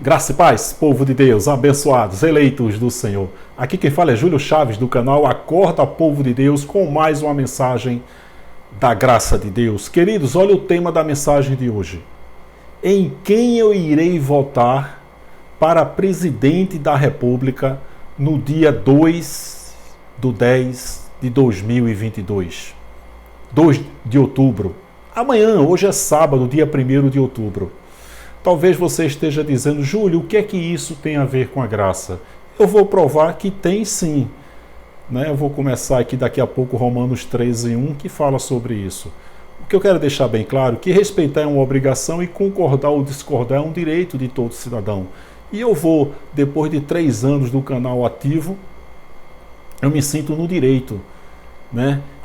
Graça e paz, povo de Deus, abençoados, eleitos do Senhor. Aqui quem fala é Júlio Chaves do canal Acorda Povo de Deus com mais uma mensagem da graça de Deus. Queridos, olha o tema da mensagem de hoje. Em quem eu irei votar para presidente da República no dia 2/10/2022? 2 de outubro. Amanhã, hoje é sábado, dia 1º de outubro. Talvez você esteja dizendo, Júlio, o que é que isso tem a ver com a graça? Eu vou provar que tem sim. Eu vou começar aqui daqui a pouco Romanos 13:1, que fala sobre isso. O que eu quero deixar bem claro é que respeitar é uma obrigação e concordar ou discordar é um direito de todo cidadão. E eu vou, depois de 3 anos do canal ativo, eu me sinto no direito,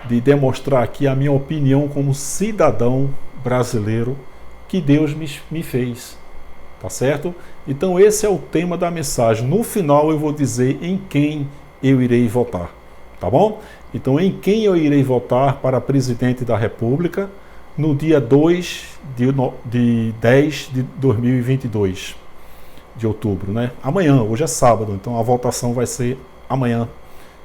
de demonstrar aqui a minha opinião como cidadão brasileiro que Deus me fez, tá certo? Então esse é o tema da mensagem. No final eu vou dizer em quem eu irei votar, tá bom? Então em quem eu irei votar para presidente da República no dia 2/10/2022, de outubro, Amanhã, hoje é sábado, então a votação vai ser amanhã,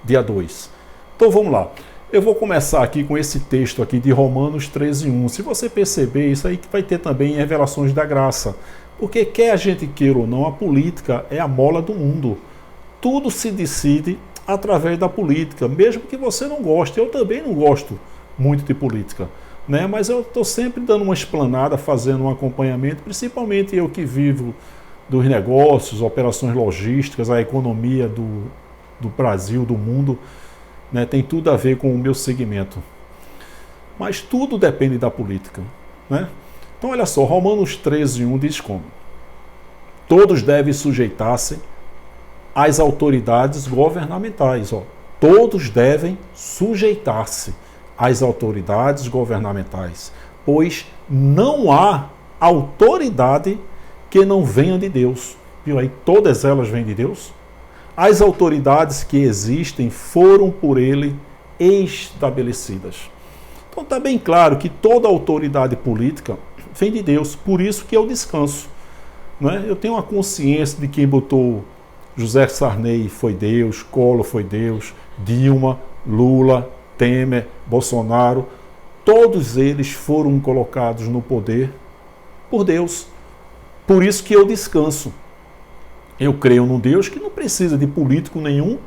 dia 2. Então vamos lá. Eu vou começar aqui com esse texto aqui de Romanos 13:1. Se você perceber, isso aí vai ter também revelações da graça. Porque quer a gente queira ou não, a política é a mola do mundo. Tudo se decide através da política, mesmo que você não goste. Eu também não gosto muito de política, mas eu estou sempre dando uma explanada, fazendo um acompanhamento, principalmente eu que vivo dos negócios, operações logísticas, a economia do Brasil, do mundo, tem tudo a ver com o meu segmento. Mas tudo depende da política. Então, olha só, Romanos 13:1 diz como? Todos devem sujeitar-se às autoridades governamentais. Todos devem sujeitar-se às autoridades governamentais, pois não há autoridade que não venha de Deus. Viu aí? Todas elas vêm de Deus. As autoridades que existem foram por ele estabelecidas. Então está bem claro que toda autoridade política vem de Deus, por isso que eu descanso. Eu tenho a consciência de quem botou José Sarney foi Deus, Collor foi Deus, Dilma, Lula, Temer, Bolsonaro, todos eles foram colocados no poder por Deus. Por isso que eu descanso. Eu creio num Deus que não precisa de político nenhum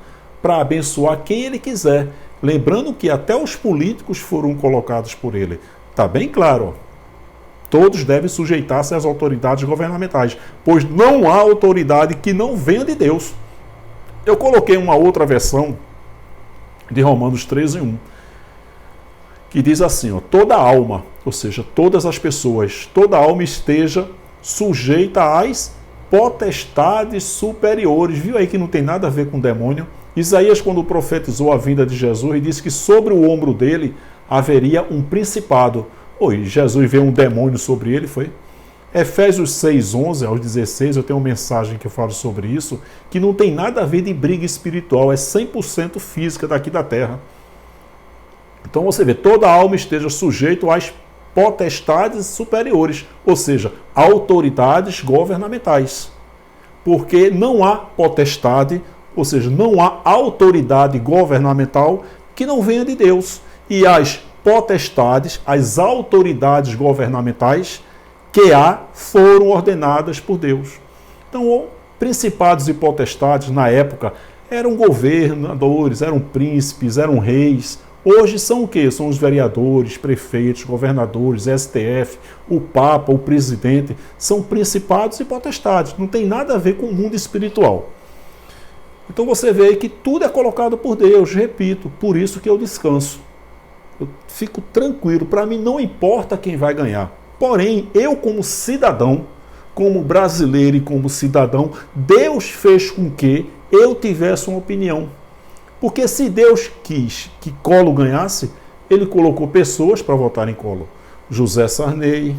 para abençoar quem ele quiser. Lembrando que até os políticos foram colocados por ele. Está bem claro. Todos devem sujeitar-se às autoridades governamentais, pois não há autoridade que não venha de Deus. Eu coloquei uma outra versão de Romanos 13:1, que diz assim, toda alma, ou seja, todas as pessoas, toda alma esteja sujeita às potestades superiores. Viu aí que não tem nada a ver com demônio? Isaías, quando profetizou a vinda de Jesus, disse que sobre o ombro dele haveria um principado. Jesus vê um demônio sobre ele, foi? Efésios 6:11 aos 16, eu tenho uma mensagem que eu falo sobre isso, que não tem nada a ver de briga espiritual, é 100% física daqui da terra. Então você vê, toda alma esteja sujeita às potestades superiores, ou seja, autoridades governamentais. Porque não há potestade, ou seja, não há autoridade governamental que não venha de Deus. E as potestades, as autoridades governamentais que há, foram ordenadas por Deus. Então, principados e potestades na época eram governadores, eram príncipes, eram reis. Hoje são o quê? São os vereadores, prefeitos, governadores, STF, o Papa, o presidente. São principados e potestades. Não tem nada a ver com o mundo espiritual. Então você vê aí que tudo é colocado por Deus. Repito, por isso que eu descanso. Eu fico tranquilo. Para mim não importa quem vai ganhar. Porém, eu como cidadão, como brasileiro e como cidadão, Deus fez com que eu tivesse uma opinião. Porque se Deus quis que Collor ganhasse, ele colocou pessoas para votar em Collor. José Sarney,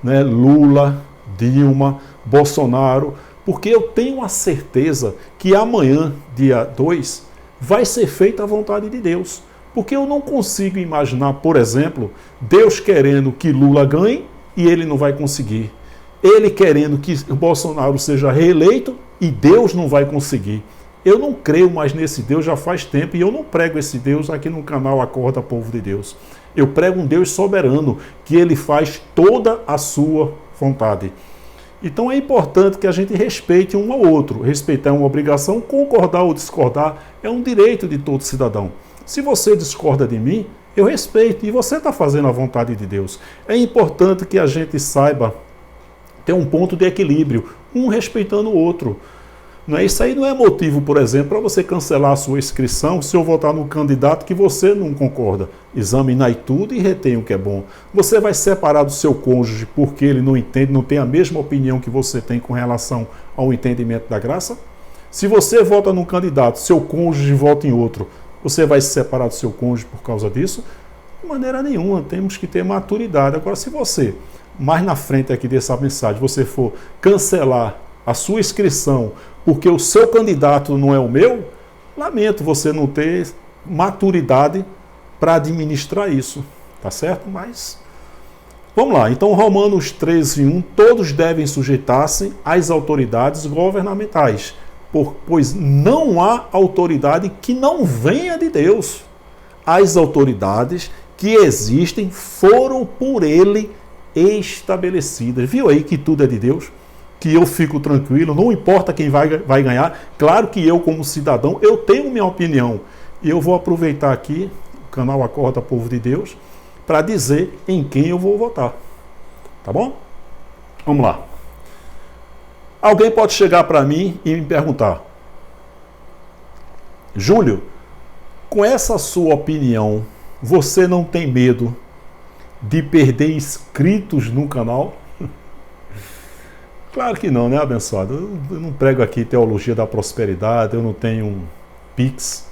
Lula, Dilma, Bolsonaro. Porque eu tenho a certeza que amanhã, dia 2, vai ser feita a vontade de Deus. Porque eu não consigo imaginar, por exemplo, Deus querendo que Lula ganhe e ele não vai conseguir. ele querendo que o Bolsonaro seja reeleito e Deus não vai conseguir. Eu não creio mais nesse Deus já faz tempo e eu não prego esse Deus aqui no canal Acorda Povo de Deus. Eu prego um Deus soberano, que ele faz toda a sua vontade. Então é importante que a gente respeite um ao outro. Respeitar é uma obrigação, concordar ou discordar é um direito de todo cidadão. Se você discorda de mim, eu respeito e você está fazendo a vontade de Deus. É importante que a gente saiba ter um ponto de equilíbrio, um respeitando o outro. Isso aí não é motivo, por exemplo, para você cancelar a sua inscrição se eu votar no candidato que você não concorda. Examinai tudo e retém o que é bom. Você vai separar do seu cônjuge porque ele não entende, não tem a mesma opinião que você tem com relação ao entendimento da graça? Se você vota num candidato, seu cônjuge vota em outro, você vai se separar do seu cônjuge por causa disso? De maneira nenhuma, temos que ter maturidade. Agora, se você, mais na frente aqui dessa mensagem, você for cancelar a sua inscrição porque o seu candidato não é o meu, lamento você não ter maturidade para administrar isso, tá certo? Mas, vamos lá. Então, Romanos 13:1, todos devem sujeitar-se às autoridades governamentais, pois não há autoridade que não venha de Deus. As autoridades que existem foram por ele estabelecidas. Viu aí que tudo é de Deus? Que eu fico tranquilo, não importa quem vai ganhar. Claro que eu, como cidadão, eu tenho minha opinião. E eu vou aproveitar aqui o canal Acorda Povo de Deus para dizer em quem eu vou votar. Tá bom? Vamos lá. Alguém pode chegar para mim e me perguntar: Júlio, com essa sua opinião, você não tem medo de perder inscritos no canal? Claro que não, né, abençoado? Eu não prego aqui teologia da prosperidade, eu não tenho Pix,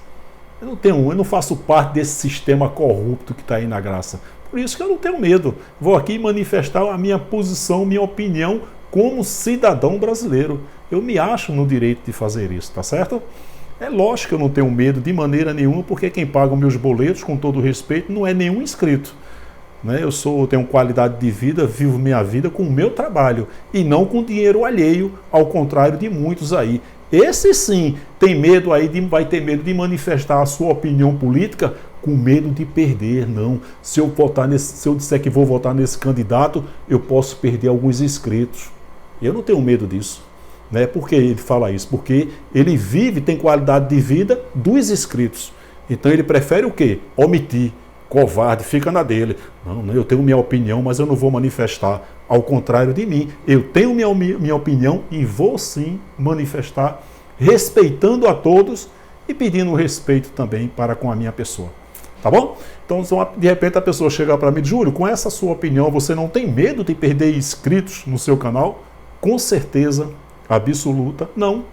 eu não faço parte desse sistema corrupto que está aí na graça. Por isso que eu não tenho medo. Vou aqui manifestar a minha posição, minha opinião como cidadão brasileiro. Eu me acho no direito de fazer isso, tá certo? É lógico que eu não tenho medo de maneira nenhuma, porque quem paga os meus boletos, com todo respeito, não é nenhum inscrito. Eu tenho qualidade de vida, vivo minha vida com o meu trabalho e não com dinheiro alheio, ao contrário de muitos aí. Esse sim tem medo aí, vai ter medo de manifestar a sua opinião política com medo de perder. Não, se eu disser que vou votar nesse candidato, eu posso perder alguns inscritos. Eu não tenho medo disso. Por que ele fala isso? Porque ele vive, tem qualidade de vida dos inscritos. Então ele prefere o quê? Omitir. Covarde, fica na dele. Não, eu tenho minha opinião, mas eu não vou manifestar. Ao contrário de mim, eu tenho minha opinião e vou sim manifestar, respeitando a todos e pedindo respeito também para com a minha pessoa. Tá bom? Então, de repente a pessoa chega para mim: Júlio, com essa sua opinião, você não tem medo de perder inscritos no seu canal? Com certeza absoluta, não.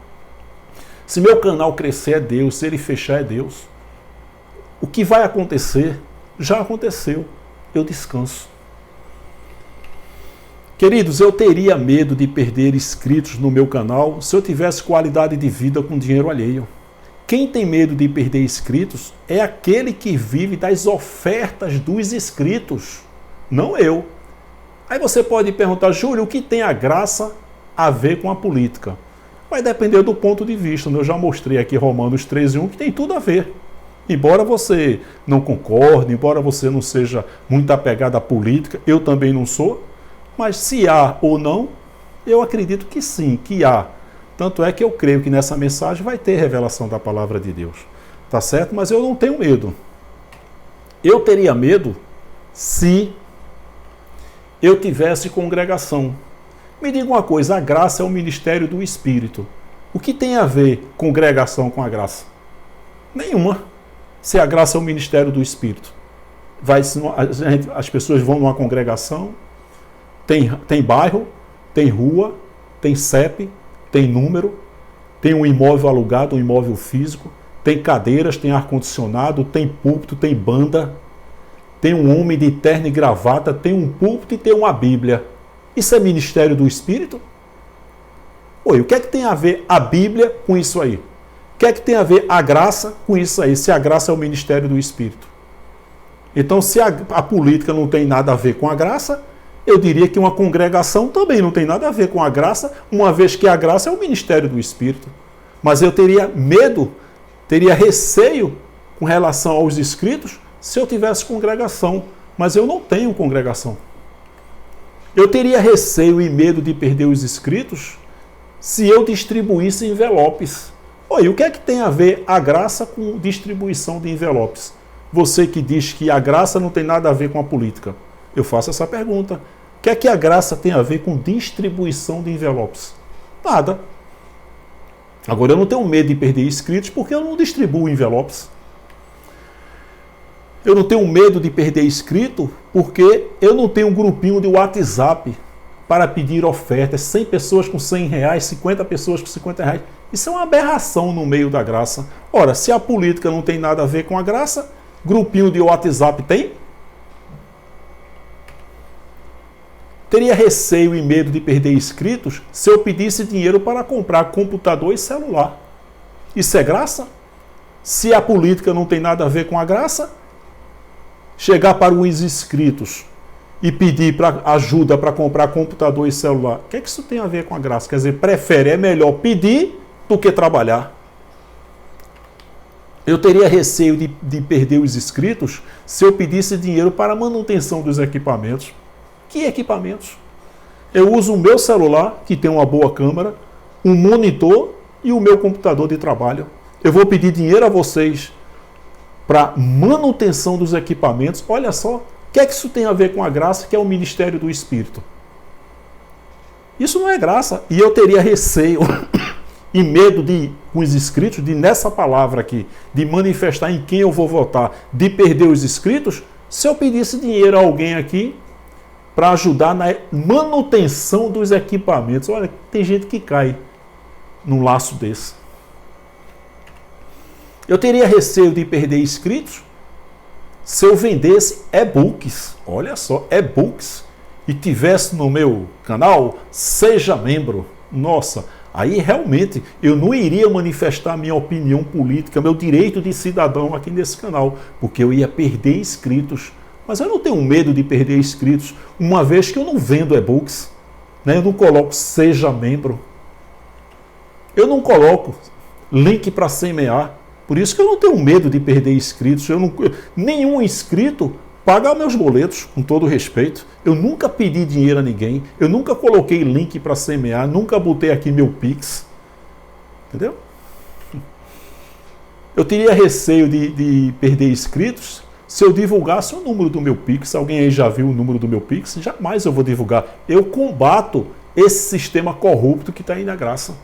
Se meu canal crescer é Deus, se ele fechar é Deus. O que vai acontecer já aconteceu, eu descanso. Queridos, eu teria medo de perder inscritos no meu canal se eu tivesse qualidade de vida com dinheiro alheio. Quem tem medo de perder inscritos é aquele que vive das ofertas dos inscritos, não eu. Aí você pode perguntar: Júlio, o que tem a graça a ver com a política? Vai depender do ponto de vista. Eu já mostrei aqui Romanos 13:1 que tem tudo a ver. Embora você não concorde, embora você não seja muito apegado à política, eu também não sou, mas se há ou não, eu acredito que sim, que há. Tanto é que eu creio que nessa mensagem vai ter revelação da palavra de Deus. Tá certo? Mas eu não tenho medo. Eu teria medo se eu tivesse congregação. Me diga uma coisa: a graça é o ministério do Espírito. O que tem a ver congregação com a graça? Nenhuma. Se a graça é o ministério do Espírito. As pessoas vão numa congregação, tem bairro, tem rua, tem CEP, tem número, tem um imóvel alugado, um imóvel físico, tem cadeiras, tem ar-condicionado, tem púlpito, tem banda, tem um homem de terno e gravata, tem um púlpito e tem uma Bíblia. Isso é ministério do Espírito? Oi, o que é que tem a ver a Bíblia com isso aí? O que é que tem a ver a graça com isso aí, se a graça é o ministério do Espírito? Então, se a política não tem nada a ver com a graça, Eu diria que uma congregação também não tem nada a ver com a graça, uma vez que a graça é o ministério do Espírito. Mas eu teria medo, teria receio com relação aos inscritos se eu tivesse congregação. Mas eu não tenho congregação. Eu teria receio e medo de perder os inscritos se eu distribuísse envelopes. Oi, o que é que tem a ver a graça com distribuição de envelopes? Você que diz que a graça não tem nada a ver com a política. Eu faço essa pergunta. O que é que a graça tem a ver com distribuição de envelopes? Nada. Agora, eu não tenho medo de perder inscritos porque eu não distribuo envelopes. Eu não tenho medo de perder inscrito porque eu não tenho um grupinho de WhatsApp para pedir ofertas. 100 pessoas com R$100, 50 pessoas com R$50. Isso é uma aberração no meio da graça. Ora, se a política não tem nada a ver com a graça, grupinho de WhatsApp tem? Teria receio e medo de perder inscritos se eu pedisse dinheiro para comprar computador e celular. Isso é graça? Se a política não tem nada a ver com a graça, chegar para os inscritos e pedir ajuda para comprar computador e celular, o que é que isso tem a ver com a graça? Quer dizer, é melhor pedir do que trabalhar. Eu teria receio de perder os inscritos se eu pedisse dinheiro para a manutenção dos equipamentos. Que equipamentos? Eu uso o meu celular, que tem uma boa câmera, um monitor e o meu computador de trabalho. Eu vou pedir dinheiro a vocês para manutenção dos equipamentos. Olha só, o que é que isso tem a ver com a graça, que é o ministério do Espírito? Isso não é graça. E eu teria receio e medo com os inscritos, de nessa palavra aqui, de manifestar em quem eu vou votar, de perder os inscritos, se eu pedisse dinheiro a alguém aqui para ajudar na manutenção dos equipamentos. Olha, tem gente que cai num laço desse. Eu teria receio de perder inscritos se eu vendesse e-books. Olha só, e-books. E tivesse no meu canal, seja membro. Nossa, aí realmente eu não iria manifestar minha opinião política, meu direito de cidadão aqui nesse canal, porque eu ia perder inscritos. Mas eu não tenho medo de perder inscritos, uma vez que eu não vendo e-books, né? Eu não coloco seja membro. Eu não coloco link para semear. Por isso que eu não tenho medo de perder inscritos. Nenhum inscrito paga meus boletos, com todo respeito. Eu nunca pedi dinheiro a ninguém. Eu nunca coloquei link para semear. Nunca botei aqui meu Pix. Entendeu? Eu teria receio de perder inscritos se eu divulgasse o número do meu Pix. Alguém aí já viu o número do meu Pix? Jamais eu vou divulgar. Eu combato esse sistema corrupto que está aí na graça.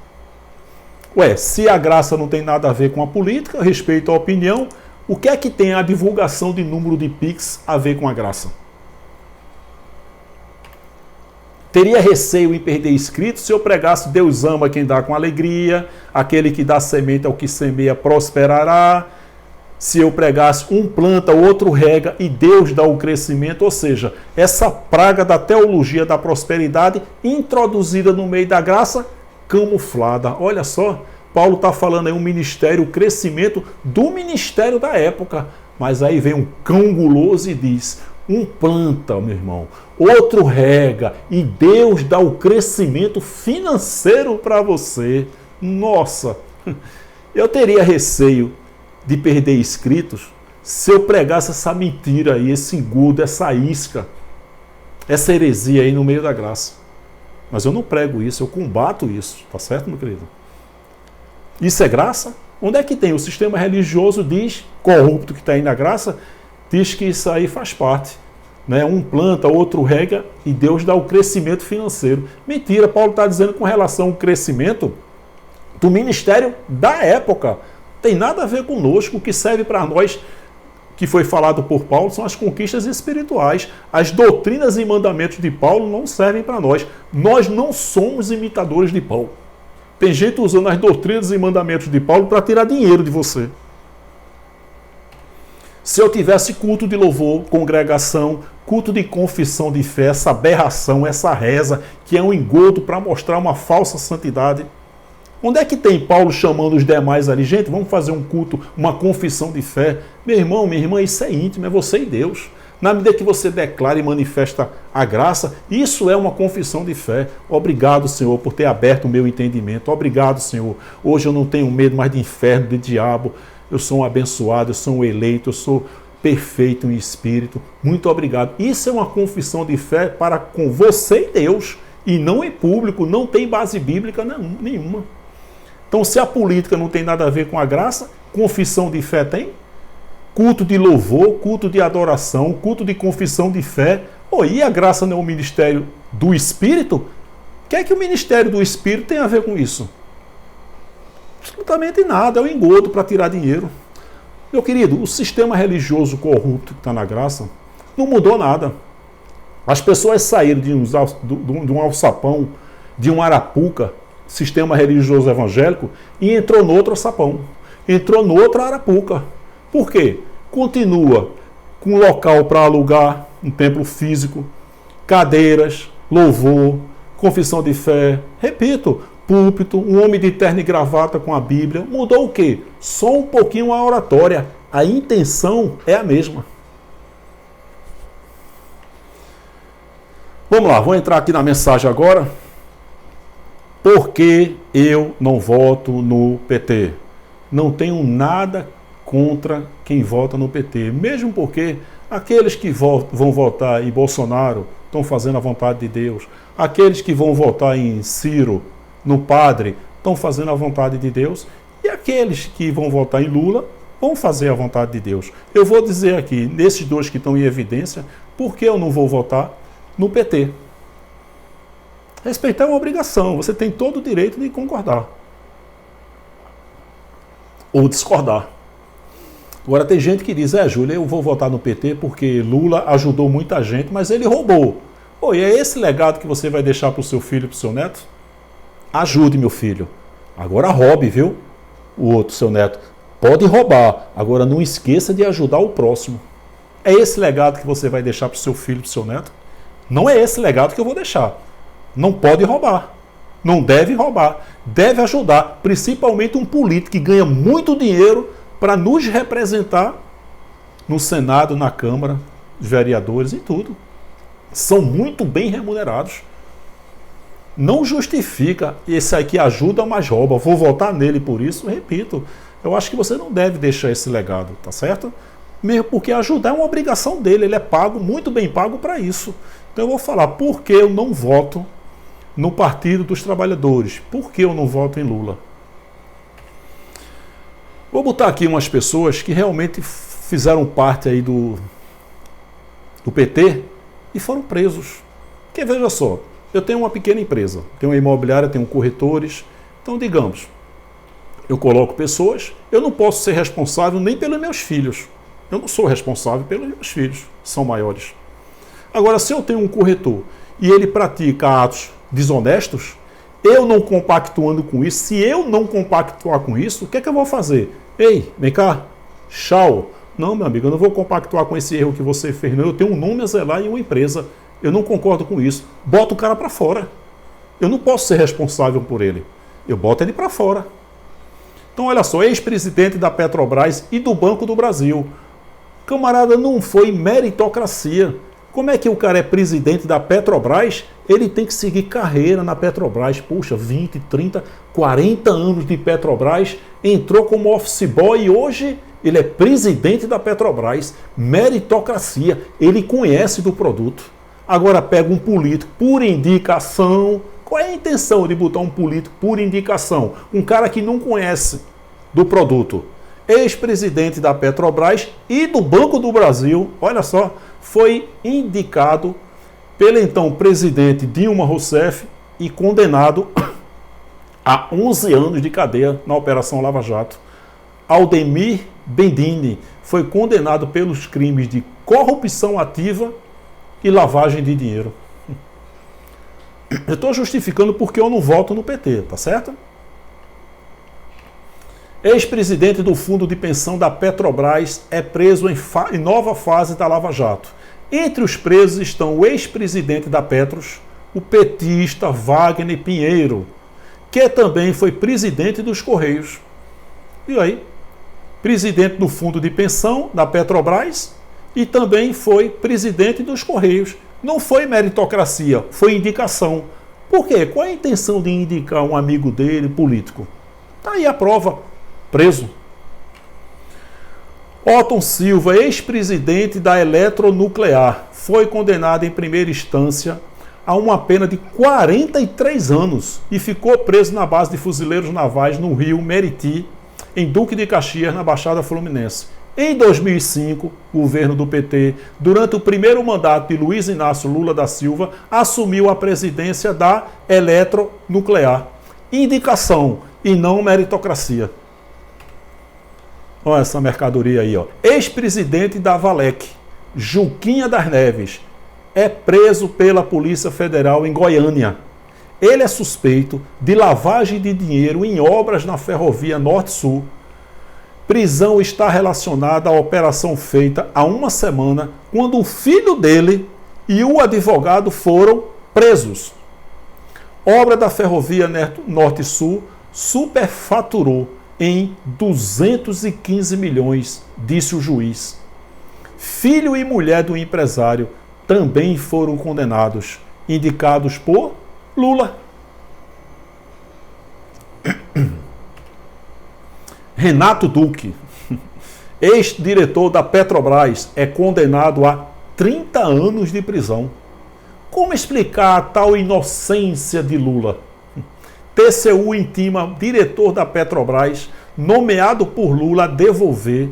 Ué, se a graça não tem nada a ver com a política, respeito à opinião, o que é que tem a divulgação de número de Pix a ver com a graça? Teria receio em perder inscritos se eu pregasse Deus ama quem dá com alegria, aquele que dá semente ao que semeia prosperará. Se eu pregasse um planta, o outro rega e Deus dá o crescimento, ou seja, essa praga da teologia da prosperidade introduzida no meio da graça, camuflada. Olha só, Paulo está falando aí um ministério, o crescimento do ministério da época. Mas aí vem um cão guloso e diz, um planta, meu irmão, outro rega e Deus dá o crescimento financeiro para você. Nossa, eu teria receio de perder inscritos se eu pregasse essa mentira aí, esse engodo, essa isca, essa heresia aí no meio da graça. Mas eu não prego isso, eu combato isso. Tá certo, meu querido? Isso é graça? Onde é que tem? O sistema religioso diz, corrupto que está aí na graça, diz que isso aí faz parte. Né? Um planta, outro rega e Deus dá o crescimento financeiro. Mentira, Paulo está dizendo com relação ao crescimento do ministério da época. Tem nada a ver conosco. O que serve para nós, que foi falado por Paulo, são as conquistas espirituais. As doutrinas e mandamentos de Paulo não servem para nós. Nós não somos imitadores de Paulo. Tem gente usando as doutrinas e mandamentos de Paulo para tirar dinheiro de você. Se eu tivesse culto de louvor, congregação, culto de confissão de fé, essa aberração, essa reza, que é um engodo para mostrar uma falsa santidade, onde é que tem Paulo chamando os demais ali? Gente, vamos fazer um culto, uma confissão de fé. Meu irmão, minha irmã, isso é íntimo, é você e Deus. Na medida que você declara e manifesta a graça, isso é uma confissão de fé. Obrigado, Senhor, por ter aberto o meu entendimento. Obrigado, Senhor. Hoje eu não tenho medo mais de inferno, de diabo. Eu sou um abençoado, eu sou um eleito, eu sou perfeito em espírito. Muito obrigado. Isso é uma confissão de fé para com você e Deus, e não em público, não tem base bíblica nenhuma. Então, se a política não tem nada a ver com a graça, confissão de fé tem? Culto de louvor, culto de adoração, culto de confissão de fé. E a graça não é o ministério do Espírito? O que é que o ministério do Espírito tem a ver com isso? Absolutamente nada, é um engodo para tirar dinheiro. Meu querido, o sistema religioso corrupto que está na graça não mudou nada. As pessoas saíram de um alçapão, de um arapuca, sistema religioso evangélico, e entrou no outro alçapão, entrou no outro arapuca. Por quê? Continua com local para alugar, um templo físico, cadeiras, louvor, confissão de fé, repito, púlpito, um homem de terno e gravata com a Bíblia. Mudou o quê? Só um pouquinho a oratória. A intenção é a mesma. Vamos lá, vou entrar aqui na mensagem agora. Por que eu não voto no PT? Não tenho nada contra quem vota no PT, mesmo porque aqueles que vão votar em Bolsonaro estão fazendo a vontade de Deus, aqueles que vão votar em Ciro, no Padre, estão fazendo a vontade de Deus, e aqueles que vão votar em Lula vão fazer a vontade de Deus. Eu vou dizer aqui, nesses dois que estão em evidência, por que eu não vou votar no PT. Respeitar é uma obrigação, você tem todo o direito de concordar ou discordar. Agora tem gente que diz, Júlio, eu vou votar no PT porque Lula ajudou muita gente, mas ele roubou. E é esse legado que você vai deixar para o seu filho e para o seu neto? Ajude, meu filho. Agora roube, viu? O outro, seu neto. Pode roubar, agora não esqueça de ajudar o próximo. É esse legado que você vai deixar para o seu filho e para o seu neto? Não é esse legado que eu vou deixar. Não pode roubar. Não deve roubar. Deve ajudar, principalmente um político que ganha muito dinheiro para nos representar no Senado, na Câmara, os vereadores e tudo. São muito bem remunerados. Não justifica esse aqui ajuda, mas rouba. Vou votar nele por isso. Repito, eu acho que você não deve deixar esse legado, tá certo? Mesmo porque ajudar é uma obrigação dele. Ele é pago, muito bem pago para isso. Então eu vou falar por que eu não voto no Partido dos Trabalhadores. Por que eu não voto em Lula? Vou botar aqui umas pessoas que realmente fizeram parte aí do PT e foram presos. Porque veja só, eu tenho uma pequena empresa, tenho uma imobiliária, tenho corretores. Então, digamos, eu coloco pessoas, eu não posso ser responsável nem pelos meus filhos. Eu não sou responsável pelos meus filhos, são maiores. Agora, se eu tenho um corretor e ele pratica atos desonestos, eu não compactuando com isso, se eu não compactuar com isso, o que é que eu vou fazer? Ei, vem cá, tchau. Não, meu amigo, eu não vou compactuar com esse erro que você fez, não. Eu tenho um nome a zelar em uma empresa. Eu não concordo com isso. Bota o cara para fora. Eu não posso ser responsável por ele. Eu boto ele para fora. Então, olha só, ex-presidente da Petrobras e do Banco do Brasil. Camarada, não foi meritocracia. Como é que o cara é presidente da Petrobras? Ele tem que seguir carreira na Petrobras. Puxa, 20, 30, 40 anos de Petrobras. Entrou como office boy e hoje ele é presidente da Petrobras. Meritocracia. Ele conhece do produto. Agora pega um político por indicação. Qual é a intenção de botar um político por indicação? Um cara que não conhece do produto. Ex-presidente da Petrobras e do Banco do Brasil. Olha só. Foi indicado pelo então presidente Dilma Rousseff e condenado a 11 anos de cadeia na Operação Lava Jato. Aldemir Bendini foi condenado pelos crimes de corrupção ativa e lavagem de dinheiro. Eu estou justificando porque eu não voto no PT, tá certo? Ex-presidente do Fundo de Pensão da Petrobras é preso em nova fase da Lava Jato. Entre os presos estão o ex-presidente da Petros, o petista Wagner Pinheiro, que também foi presidente dos Correios. E aí? Presidente do Fundo de Pensão da Petrobras, e também foi presidente dos Correios. Não foi meritocracia, foi indicação. Por quê? Qual é a intenção de indicar um amigo dele, político? Está aí a prova, preso. Otton Silva, ex-presidente da Eletronuclear, foi condenado em primeira instância a uma pena de 43 anos e ficou preso na base de fuzileiros navais no Rio Meriti, em Duque de Caxias, na Baixada Fluminense. Em 2005, o governo do PT, durante o primeiro mandato de Luiz Inácio Lula da Silva, assumiu a presidência da Eletronuclear. Indicação e não meritocracia. Olha essa mercadoria aí, ó. Ex-presidente da Valec, Juquinha das Neves, é preso pela Polícia Federal em Goiânia. Ele é suspeito de lavagem de dinheiro em obras na ferrovia Norte-Sul. Prisão está relacionada à operação feita há uma semana, quando o filho dele e o advogado foram presos. Obra da ferrovia Norte-Sul superfaturou em 215 milhões, disse o juiz. Filho e mulher do empresário também foram condenados, indicados por Lula. Renato Duque, ex-diretor da Petrobras, é condenado a 30 anos de prisão. Como explicar a tal inocência de Lula? TCU intima diretor da Petrobras, nomeado por Lula, a devolver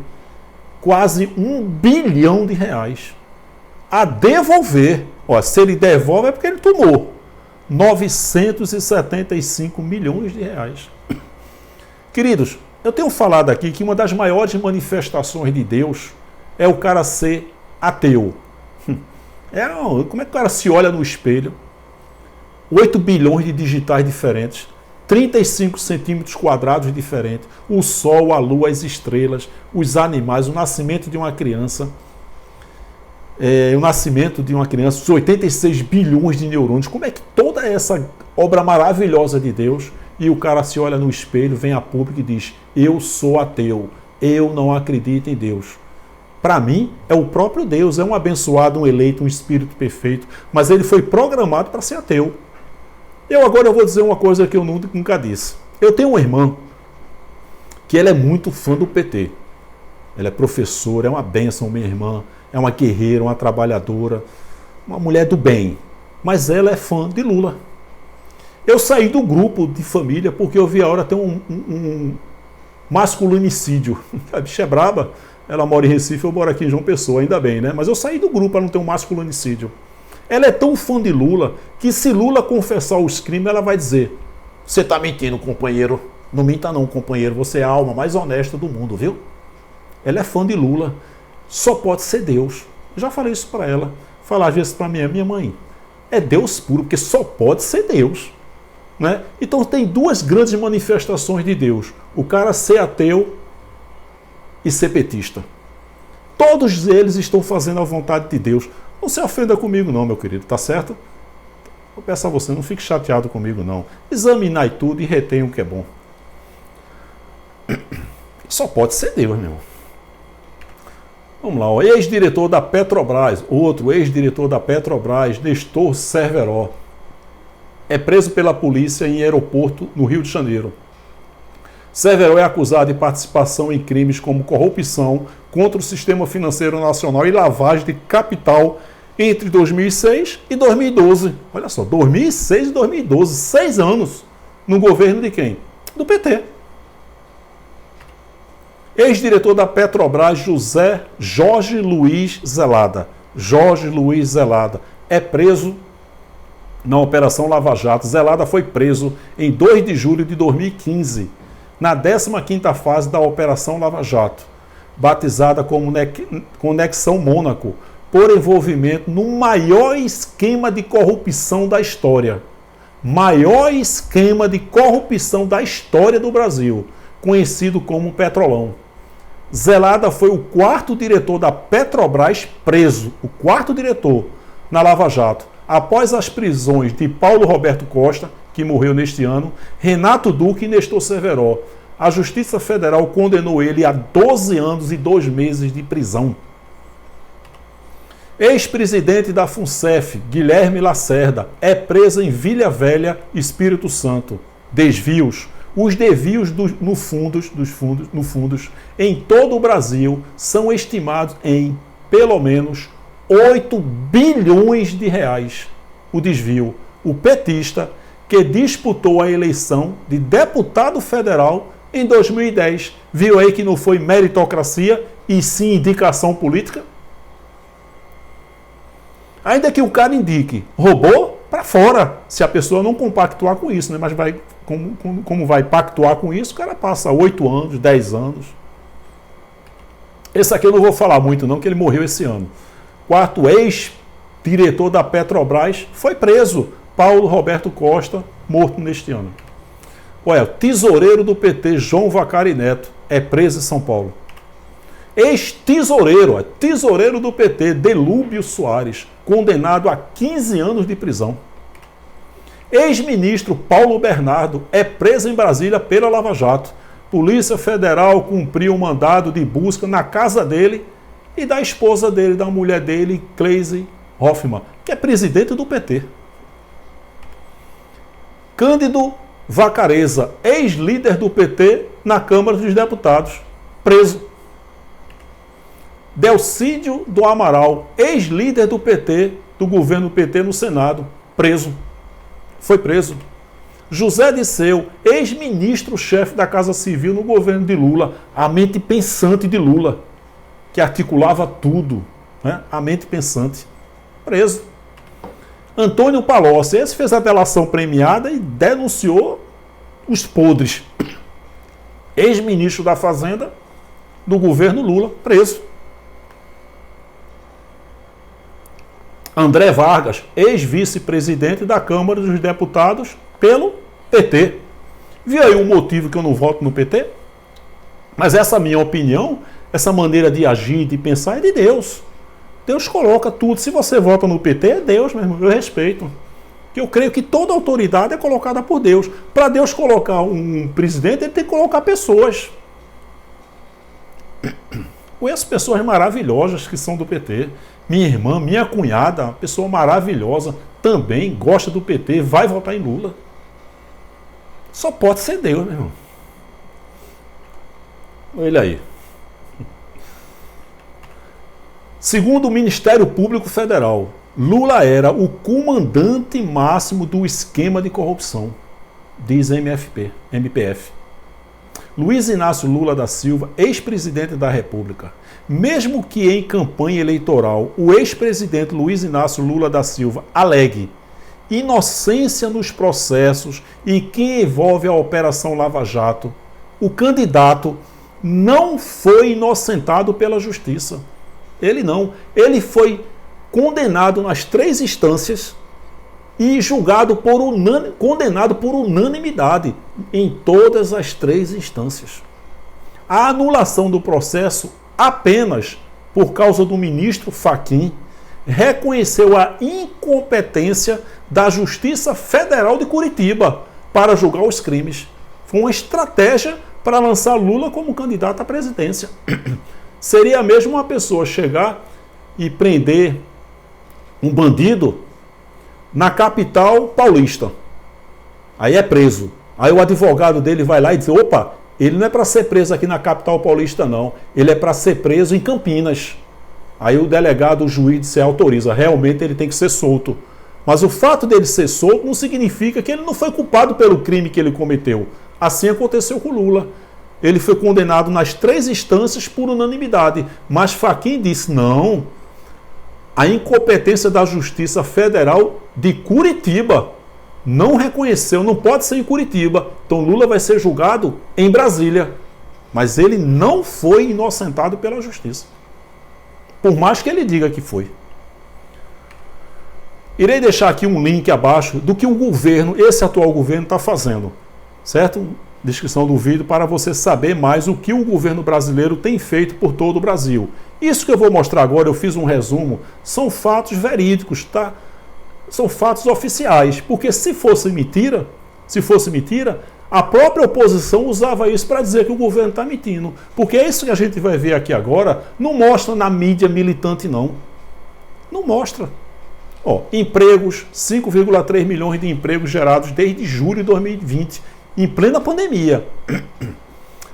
quase R$1 bilhão. A devolver. Ó, se ele devolve é porque ele tomou 975 milhões de reais. Queridos, eu tenho falado aqui que uma das maiores manifestações de Deus é o cara ser ateu. Como é que o cara se olha no espelho? 8 bilhões de digitais diferentes, 35 centímetros quadrados diferentes, o sol, a lua, as estrelas, os animais, o nascimento de uma criança, os 86 bilhões de neurônios. Como é que toda essa obra maravilhosa de Deus, e o cara se olha no espelho, vem a público e diz: eu sou ateu, eu não acredito em Deus. Para mim, é o próprio Deus, é um abençoado, um eleito, um espírito perfeito, mas ele foi programado para ser ateu. Agora eu vou dizer uma coisa que eu nunca disse. Eu tenho uma irmã que ela é muito fã do PT. Ela é professora, é uma bênção, minha irmã, é uma guerreira, uma trabalhadora, uma mulher do bem, mas ela é fã de Lula. Eu saí do grupo de família porque eu vi a hora ter um masculinicídio. A bicha é braba, ela mora em Recife, eu moro aqui em João Pessoa, ainda bem, né? Mas eu saí do grupo para não ter um masculinicídio. Ela é tão fã de Lula que se Lula confessar os crimes, ela vai dizer: você está mentindo, companheiro. Não minta não, companheiro, você é a alma mais honesta do mundo, viu? Ela é fã de Lula. Só pode ser Deus. Eu já falei isso para ela. Falar às vezes para minha mãe. É Deus puro, porque só pode ser Deus. Né? Então tem duas grandes manifestações de Deus. O cara ser ateu e ser petista. Todos eles estão fazendo a vontade de Deus. Não se ofenda comigo não, meu querido, tá certo? Eu peço a você, não fique chateado comigo não. Examinai tudo e retenha o que é bom. Só pode ser Deus, meu irmão. Vamos lá, o ex-diretor da Petrobras, outro ex-diretor da Petrobras, Nestor Cerveró, é preso pela polícia em aeroporto no Rio de Janeiro. Cerveró é acusado de participação em crimes como corrupção contra o sistema financeiro nacional e lavagem de capital entre 2006 e 2012. Olha só, 2006 e 2012, 6 anos no governo de quem? Do PT. Ex-diretor da Petrobras, Jorge Luiz Zelada. Jorge Luiz Zelada é preso na Operação Lava Jato. Zelada foi preso em 2 de julho de 2015, na 15ª fase da Operação Lava Jato, batizada como Conexão Mônaco, por envolvimento no maior esquema de corrupção da história. Maior esquema de corrupção da história do Brasil, conhecido como Petrolão. Zelada foi o 4º diretor da Petrobras preso, o 4º diretor na Lava Jato, após as prisões de Paulo Roberto Costa, que morreu neste ano, Renato Duque e Nestor Cerveró. A Justiça Federal condenou ele a 12 anos e 2 meses de prisão. Ex-presidente da FUNCEF, Guilherme Lacerda, é preso em Vila Velha, Espírito Santo. Desvios. Os desvios no fundos em todo o Brasil são estimados em, pelo menos, 8 bilhões de reais. O desvio. O petista, que disputou a eleição de deputado federal em 2010, viu aí que não foi meritocracia e sim indicação política? Ainda que o cara indique, roubou para fora, se a pessoa não compactuar com isso, né? Mas como vai pactuar com isso, o cara passa 8 anos, 10 anos. Esse aqui eu não vou falar muito não, que ele morreu esse ano. Quarto ex-diretor da Petrobras foi preso, Paulo Roberto Costa, morto neste ano. Olha, tesoureiro do PT, João Vacari Neto, é preso em São Paulo. Ex-tesoureiro, tesoureiro do PT, Delúbio Soares, condenado a 15 anos de prisão. Ex-ministro Paulo Bernardo é preso em Brasília pela Lava Jato. Polícia Federal cumpriu um mandado de busca na casa dele e da esposa dele, da mulher dele, Cleise Hoffmann, que é presidente do PT. Cândido Vacareza, ex-líder do PT na Câmara dos Deputados, preso. Delcídio do Amaral, ex-líder do PT, do governo PT no Senado, preso. Foi preso. José Disseu, ex-ministro-chefe da Casa Civil no governo de Lula, a mente pensante de Lula, que articulava tudo, né? A mente pensante, preso. Antônio Palocci, esse fez a delação premiada e denunciou os podres. Ex-ministro da Fazenda do governo Lula, preso. André Vargas, ex-vice-presidente da Câmara dos Deputados pelo PT. Viu aí um motivo que eu não voto no PT? Mas essa minha opinião, essa maneira de agir, de pensar é de Deus. Deus coloca tudo. Se você vota no PT, é Deus mesmo, eu respeito. Eu creio que toda autoridade é colocada por Deus. Para Deus colocar um presidente, ele tem que colocar pessoas. Conheço pessoas maravilhosas que são do PT. Minha irmã, minha cunhada, uma pessoa maravilhosa, também gosta do PT, vai votar em Lula. Só pode ser Deus, meu irmão. Olha ele aí. Segundo o Ministério Público Federal, Lula era o comandante máximo do esquema de corrupção, diz MPF. Luiz Inácio Lula da Silva, ex-presidente da República. Mesmo que em campanha eleitoral o ex-presidente Luiz Inácio Lula da Silva alegue inocência nos processos e que envolve a Operação Lava Jato, o candidato não foi inocentado pela Justiça. Ele não. Ele foi condenado nas 3 instâncias e condenado por unanimidade em todas as 3 instâncias. A anulação do processo apenas por causa do ministro Fachin reconheceu a incompetência da Justiça Federal de Curitiba para julgar os crimes. Foi uma estratégia para lançar Lula como candidato à presidência. Seria mesmo uma pessoa chegar e prender um bandido na capital paulista. Aí é preso. Aí o advogado dele vai lá e diz: opa, ele não é para ser preso aqui na capital paulista, não. Ele é para ser preso em Campinas. Aí o delegado, o juiz, se autoriza. Realmente ele tem que ser solto. Mas o fato dele ser solto não significa que ele não foi culpado pelo crime que ele cometeu. Assim aconteceu com Lula. Ele foi condenado nas 3 instâncias por unanimidade. Mas Fachin disse: não. A incompetência da Justiça Federal de Curitiba não reconheceu, não pode ser em Curitiba. Então Lula vai ser julgado em Brasília. Mas ele não foi inocentado pela Justiça. Por mais que ele diga que foi. Irei deixar aqui um link abaixo do que o governo, esse atual governo, está fazendo. Certo? Descrição do vídeo para você saber mais o que o governo brasileiro tem feito por todo o Brasil. Isso que eu vou mostrar agora, eu fiz um resumo, são fatos verídicos, tá? São fatos oficiais, porque se fosse mentira, a própria oposição usava isso para dizer que o governo está mentindo. Porque isso que a gente vai ver aqui agora não mostra na mídia militante, não. Não mostra. Ó, empregos, 5,3 milhões de empregos gerados desde julho de 2020, em plena pandemia.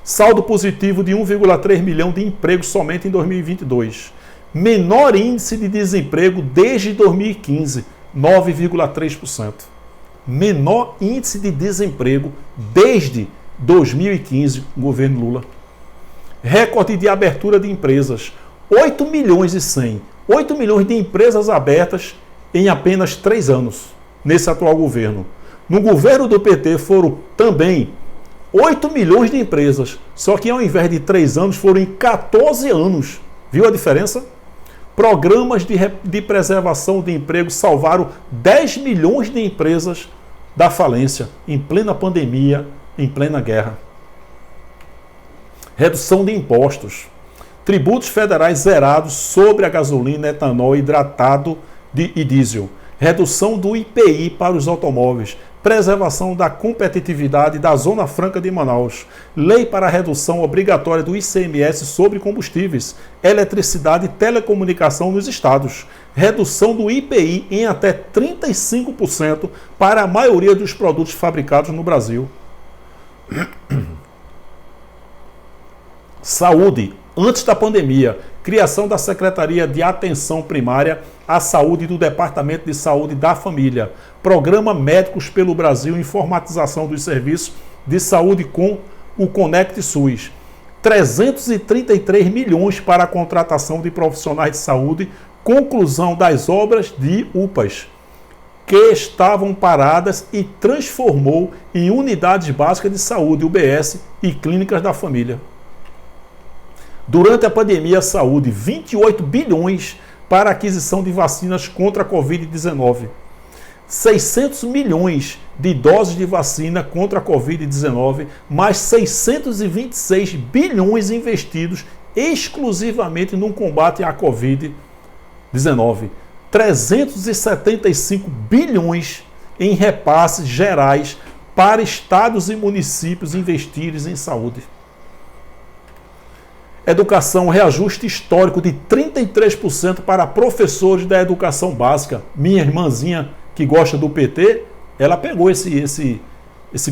Saldo positivo de 1,3 milhão de empregos somente em 2022. Menor índice de desemprego desde 2015, 9,3%. Menor índice de desemprego desde 2015, governo Lula. Recorde de abertura de empresas, 8 milhões e 100. 8 milhões de empresas abertas em apenas 3 anos, nesse atual governo. No governo do PT foram também 8 milhões de empresas, só que ao invés de 3 anos, foram em 14 anos. Viu a diferença? Programas de preservação de emprego salvaram 10 milhões de empresas da falência, em plena pandemia, em plena guerra. Redução de impostos. Tributos federais zerados sobre a gasolina, etanol, hidratado e diesel. Redução do IPI para os automóveis. Preservação da competitividade da Zona Franca de Manaus. Lei para a redução obrigatória do ICMS sobre combustíveis, eletricidade e telecomunicação nos estados. Redução do IPI em até 35% para a maioria dos produtos fabricados no Brasil. Saúde. Antes da pandemia, criação da Secretaria de Atenção Primária à Saúde do Departamento de Saúde da Família. Programa Médicos pelo Brasil, informatização dos serviços de saúde com o Conect SUS. 333 milhões para a contratação de profissionais de saúde, conclusão das obras de UPAs, que estavam paradas e transformou em unidades básicas de saúde, UBS e clínicas da família. Durante a pandemia, saúde, 28 bilhões para aquisição de vacinas contra a Covid-19. 600 milhões de doses de vacina contra a Covid-19, mais 626 bilhões investidos exclusivamente no combate à Covid-19. 375 bilhões em repasses gerais para estados e municípios investirem em saúde. Educação, reajuste histórico de 33% para professores da educação básica. Minha irmãzinha que gosta do PT, ela pegou esse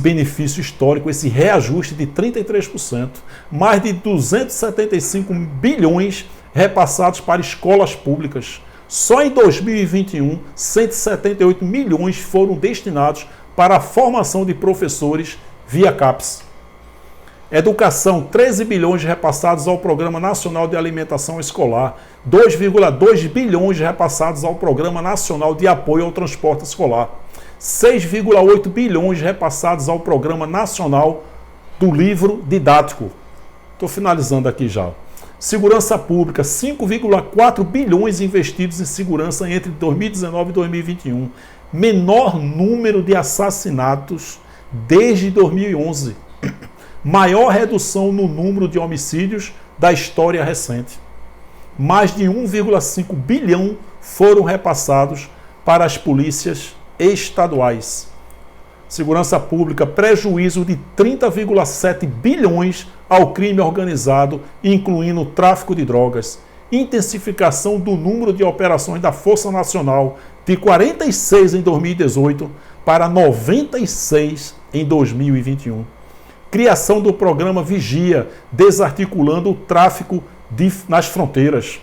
benefício histórico, esse reajuste de 33%. Mais de 275 bilhões repassados para escolas públicas. Só em 2021, 178 milhões foram destinados para a formação de professores via CAPES. Educação, 13 bilhões repassados ao Programa Nacional de Alimentação Escolar, 2,2 bilhões repassados ao Programa Nacional de Apoio ao Transporte Escolar, 6,8 bilhões repassados ao Programa Nacional do Livro Didático. Estou finalizando aqui já. Segurança Pública, 5,4 bilhões investidos em segurança entre 2019 e 2021. Menor número de assassinatos desde 2011. Maior redução no número de homicídios da história recente. Mais de 1,5 bilhão foram repassados para as polícias estaduais. Segurança Pública, prejuízo de 30,7 bilhões ao crime organizado, incluindo o tráfico de drogas. Intensificação do número de operações da Força Nacional, de 46 em 2018 para 96 em 2021. Criação do programa Vigia, desarticulando o tráfico nas fronteiras.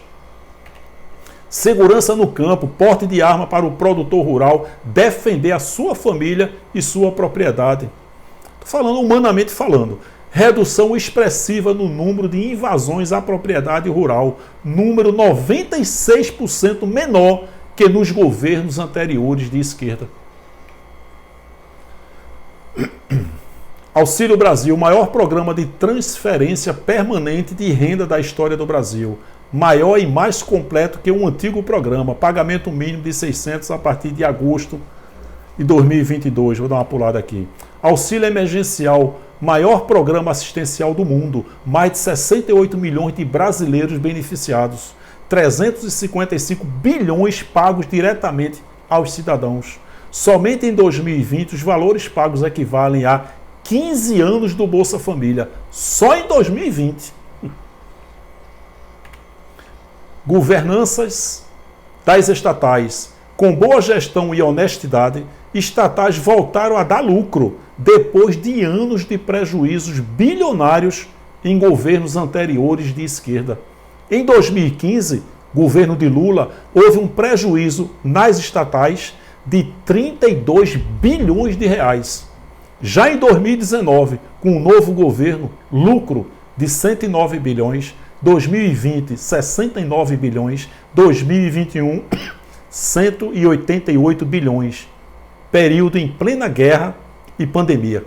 Segurança no campo, porte de arma para o produtor rural defender a sua família e sua propriedade. Estou falando humanamente falando. Redução expressiva no número de invasões à propriedade rural, número 96% menor que nos governos anteriores de esquerda. Auxílio Brasil, maior programa de transferência permanente de renda da história do Brasil. Maior e mais completo que um antigo programa. Pagamento mínimo de 600 a partir de agosto de 2022. Vou dar uma pulada aqui. Auxílio emergencial, maior programa assistencial do mundo. Mais de 68 milhões de brasileiros beneficiados. 355 bilhões pagos diretamente aos cidadãos. Somente em 2020, os valores pagos equivalem a 15 anos do Bolsa Família, só em 2020. Governanças das estatais. Com boa gestão e honestidade, estatais voltaram a dar lucro depois de anos de prejuízos bilionários em governos anteriores de esquerda. Em 2015, governo de Lula, houve um prejuízo nas estatais de 32 bilhões de reais. Já em 2019, com o novo governo, lucro de 109 bilhões, 2020, 69 bilhões, 2021, 188 bilhões. Período em plena guerra e pandemia.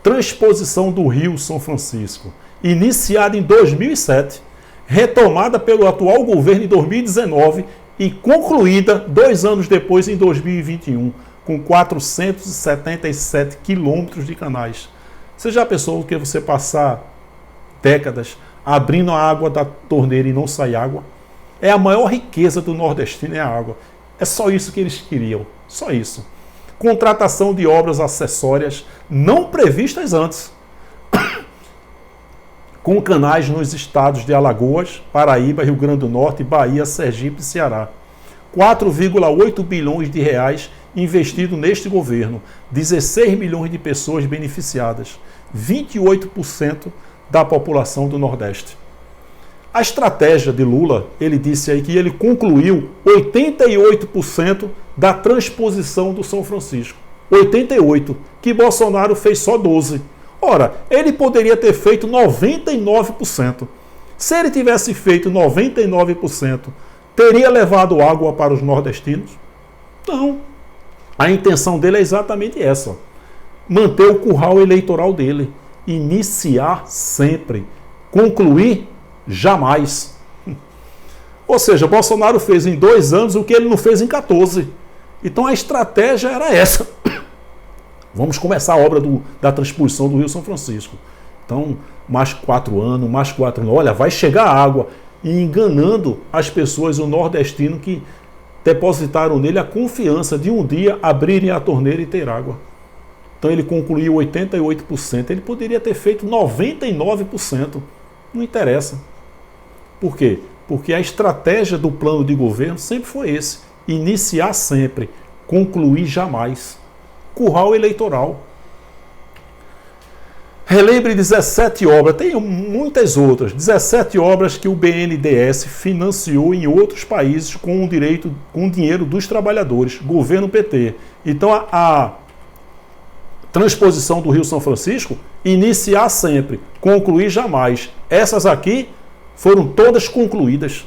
Transposição do Rio São Francisco, iniciada em 2007, retomada pelo atual governo em 2019 e concluída 2 anos depois, em 2021, com 477 quilômetros de canais. Você já pensou que você passar décadas abrindo a água da torneira e não sai água? É a maior riqueza do nordestino, é a água. É só isso que eles queriam, só isso. Contratação de obras acessórias não previstas antes, com canais nos estados de Alagoas, Paraíba, Rio Grande do Norte, Bahia, Sergipe e Ceará. 4,8 bilhões de reais investido neste governo, 16 milhões de pessoas beneficiadas, 28% da população do Nordeste. A estratégia de Lula, ele disse aí que ele concluiu 88% da transposição do São Francisco. 88%, que Bolsonaro fez só 12%. Ora, ele poderia ter feito 99%. Se ele tivesse feito 99%, teria levado água para os nordestinos? Não. A intenção dele é exatamente essa. Manter o curral eleitoral dele. Iniciar sempre. Concluir jamais. Ou seja, Bolsonaro fez em 2 anos o que ele não fez em 14. Então a estratégia era essa. Vamos começar a obra da transposição do Rio São Francisco. Então, mais 4 anos, mais 4 anos. Olha, vai chegar água. E enganando as pessoas, o nordestino, que depositaram nele a confiança de um dia abrirem a torneira e ter água. Então ele concluiu 88%. Ele poderia ter feito 99%. Não interessa. Por quê? Porque a estratégia do plano de governo sempre foi esse. Iniciar sempre, concluir jamais. Curral eleitoral. Relembre 17 obras, tem muitas outras, 17 obras que o BNDES financiou em outros países com o dinheiro dos trabalhadores, governo PT. Então a transposição do Rio São Francisco, iniciar sempre, concluir jamais. Essas aqui foram todas concluídas.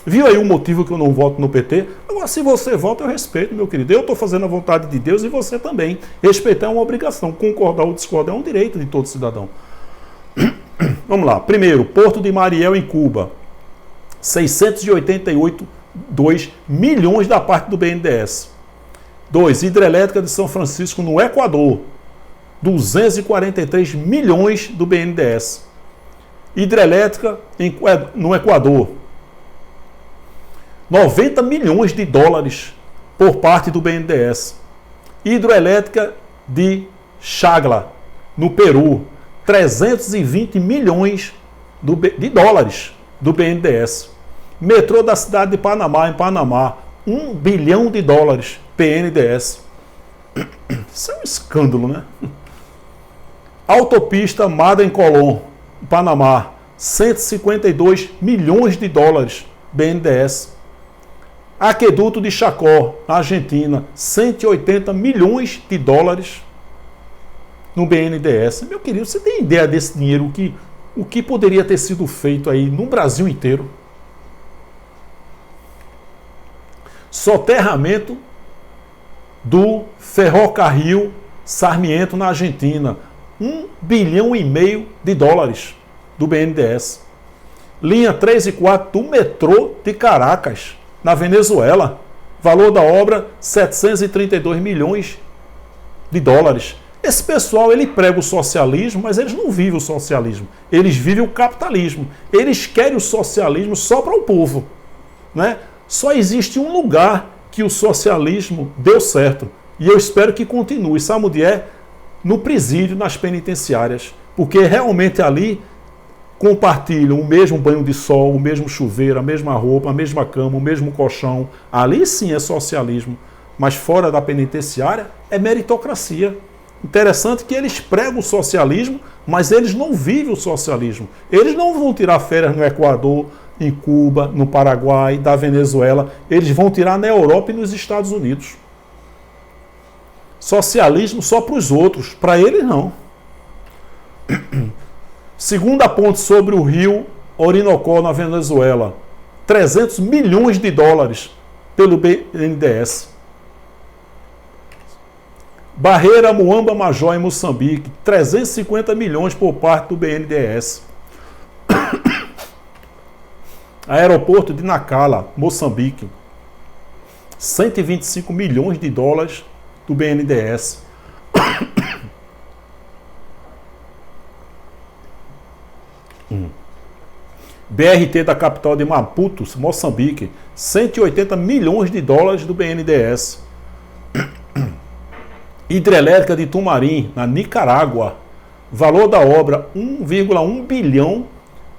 Viu aí o motivo que eu não voto no PT? Agora, se você vota, eu respeito, meu querido. Eu estou fazendo a vontade de Deus e você também. Respeitar é uma obrigação. Concordar ou discordar é um direito de todo cidadão. Vamos lá. Primeiro, Porto de Mariel, em Cuba. 688,2 milhões da parte do BNDES. 2. Hidrelétrica de São Francisco, no Equador. 243 milhões do BNDES. Hidrelétrica no Equador. 90 milhões de dólares por parte do BNDES. Hidroelétrica de Chagla, no Peru, 320 milhões de dólares do BNDES. Metrô da cidade de Panamá, em Panamá, 1 bilhão de dólares, BNDES. Isso é um escândalo, né? Autopista Madem-Colón, Panamá, 152 milhões de dólares, BNDES. Aqueduto de Chacó, na Argentina, 180 milhões de dólares no BNDES. Meu querido, você tem ideia desse dinheiro, o que poderia ter sido feito aí no Brasil inteiro? Soterramento do ferrocarril Sarmiento, na Argentina, 1,5 bilhão de dólares do BNDES. Linha 3 e 4 do metrô de Caracas, na Venezuela, valor da obra 732 milhões de dólares. Esse pessoal, ele prega o socialismo, mas eles não vivem o socialismo. Eles vivem o capitalismo. Eles querem o socialismo só para o povo, né? Só existe um lugar que o socialismo deu certo. E eu espero que continue. Sabe onde é? No presídio, nas penitenciárias. Porque realmente ali compartilham o mesmo banho de sol, o mesmo chuveiro, a mesma roupa, a mesma cama, o mesmo colchão. Ali sim é socialismo, mas fora da penitenciária é meritocracia. Interessante que eles pregam o socialismo, mas eles não vivem o socialismo. Eles não vão tirar férias no Equador, em Cuba, no Paraguai, da Venezuela. Eles vão tirar na Europa e nos Estados Unidos. Socialismo só para os outros, para eles não. Segunda ponte sobre o rio Orinoco, na Venezuela. 300 milhões de dólares pelo BNDES. Barreira Muamba Major, em Moçambique. 350 milhões por parte do BNDES. Aeroporto de Nacala, Moçambique. 125 milhões de dólares do BNDES. BRT da capital de Maputo, Moçambique, 180 milhões de dólares do BNDES. Hidrelétrica de Tumarim, na Nicarágua, valor da obra 1,1 bilhão,